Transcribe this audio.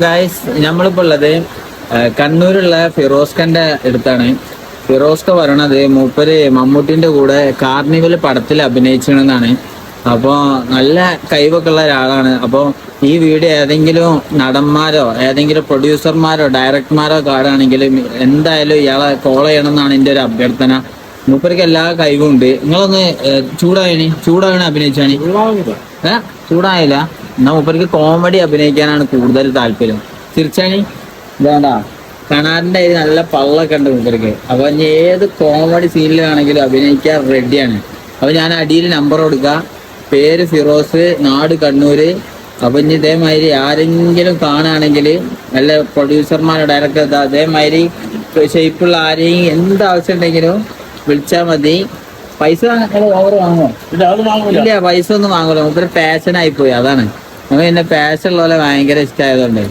Guys നമ്മളിപ്പോ ഉള്ളത് കണ്ണൂരുള്ള ഫിറോസ്ഖന്റെ അടുത്താണ്. ഫിറോസ്ഖ പറയണത് മൂപ്പര് മമ്മൂട്ടിന്റെ കൂടെ കാർണിവൽ പടത്തിൽ അഭിനയിച്ചണെന്നാണ്. അപ്പൊ നല്ല കഴിവൊക്കെ ഉള്ള ഒരാളാണ്. അപ്പൊ ഈ വീഡിയോ ഏതെങ്കിലും നടന്മാരോ ഏതെങ്കിലും പ്രൊഡ്യൂസർമാരോ ഡയറക്ടർമാരോ കാണുകയാണെങ്കിൽ എന്തായാലും ഇയാളെ കോൾ ചെയ്യണം എന്നാണ് എന്റെ ഒരു അഭ്യർത്ഥന. മൂപ്പർക്ക് എല്ലാ കഴിവും ഉണ്ട്. നിങ്ങളൊന്ന് ചൂടാവണ അഭിനയിച്ചാണ് ചൂടായില്ല. എന്നാ മൂപ്പർക്ക് കോമഡി അഭിനയിക്കാനാണ് കൂടുതൽ താല്പര്യം. ചിരിച്ചാണി വേണ്ട കണാറിന്റെ കയ്യിൽ നല്ല പള്ളൊക്കെ ഉണ്ട് മൂപ്പർക്ക്. അപ്പൊ ഇനി ഏത് കോമഡി സീനിലാണെങ്കിലും അഭിനയിക്കാൻ റെഡിയാണ്. അപ്പൊ ഞാൻ അടിയിൽ നമ്പർ കൊടുക്കുക, പേര് ഫിറോസ്, നാട് കണ്ണൂര്. അപ്പൊ ഇനി ഇതേമാതിരി ആരെങ്കിലും കാണുകയാണെങ്കിൽ നല്ല പ്രൊഡ്യൂസർമാരോ ഡയറക്ടർ അതേമാതിരി ഷേപ്പുള്ള ആരെയും എന്താവശ്യം ഉണ്ടെങ്കിലും വിളിച്ചാൽ മതി. പൈസ ഓവർ വാങ്ങുമോ? ഇല്ല, പൈസ ഒന്നും വാങ്ങൂല. മൂപ്പര് പാഷൻ ആയിപ്പോയി, അതാണ്. നമുക്ക് പിന്നെ പാഷൻ ഉള്ള പോലെ ഭയങ്കര ഇഷ്ടമായതുകൊണ്ട്